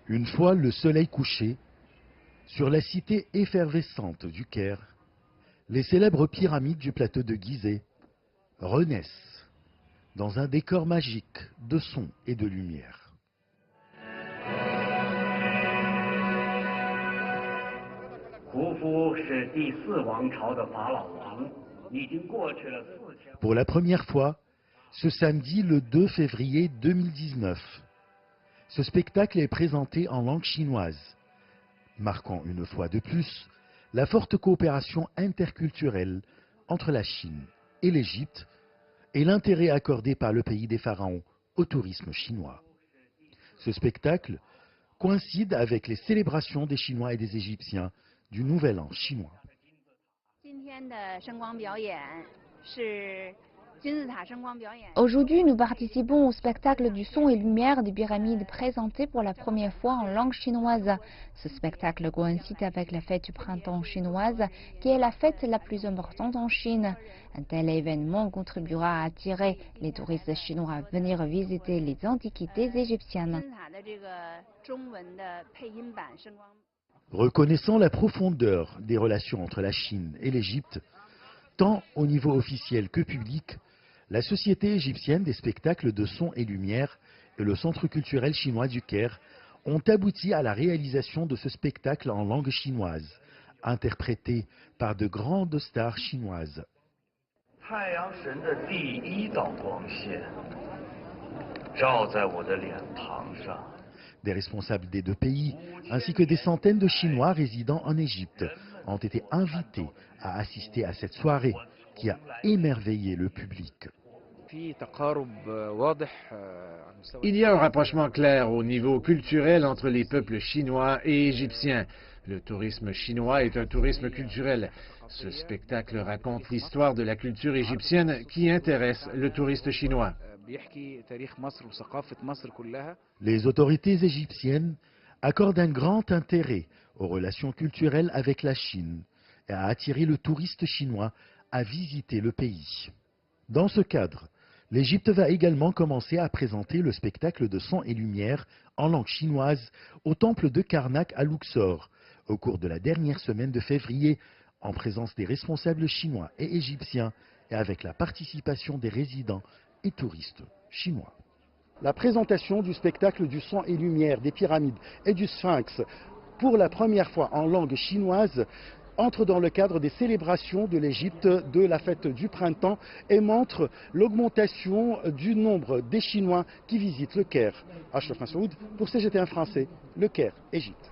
Une fois le soleil couché, sur la cité effervescente du Caire, les célèbres pyramides du plateau de Gizeh renaissent dans un décor magique de son et de lumière. Pour la première fois, ce samedi le 2 février 2019, ce spectacle est présenté en langue chinoise, marquant une fois de plus la forte coopération interculturelle entre la Chine et l'Égypte et l'intérêt accordé par le pays des pharaons au tourisme chinois. Ce spectacle coïncide avec les célébrations des Chinois et des Égyptiens du Nouvel An chinois. Aujourd'hui, nous participons au spectacle du son et lumière des pyramides présenté pour la première fois en langue chinoise. Ce spectacle coïncide avec la fête du printemps chinoise, qui est la fête la plus importante en Chine. Un tel événement contribuera à attirer les touristes chinois à venir visiter les antiquités égyptiennes. Reconnaissant la profondeur des relations entre la Chine et l'Égypte, tant au niveau officiel que public, la Société égyptienne des spectacles de son et lumière et le Centre culturel chinois du Caire ont abouti à la réalisation de ce spectacle en langue chinoise, interprété par de grandes stars chinoises. Des responsables des deux pays, ainsi que des centaines de Chinois résidant en Égypte, ont été invités à assister à cette soirée qui a émerveillé le public. Il y a un rapprochement clair au niveau culturel entre les peuples chinois et égyptiens. Le tourisme chinois est un tourisme culturel. Ce spectacle raconte l'histoire de la culture égyptienne qui intéresse le touriste chinois. Les autorités égyptiennes accordent un grand intérêt aux relations culturelles avec la Chine et à attirer le touriste chinois à visiter le pays. Dans ce cadre, l'Égypte va également commencer à présenter le spectacle de son et lumière en langue chinoise au temple de Karnak à Luxor, au cours de la dernière semaine de février, en présence des responsables chinois et égyptiens et avec la participation des résidents et touristes chinois. La présentation du spectacle du son et lumière des pyramides et du Sphinx pour la première fois en langue chinoise entre dans le cadre des célébrations de l'Égypte de la fête du printemps et montre l'augmentation du nombre des Chinois qui visitent le Caire. Ashraf Massoud pour CGTN français, le Caire, Égypte.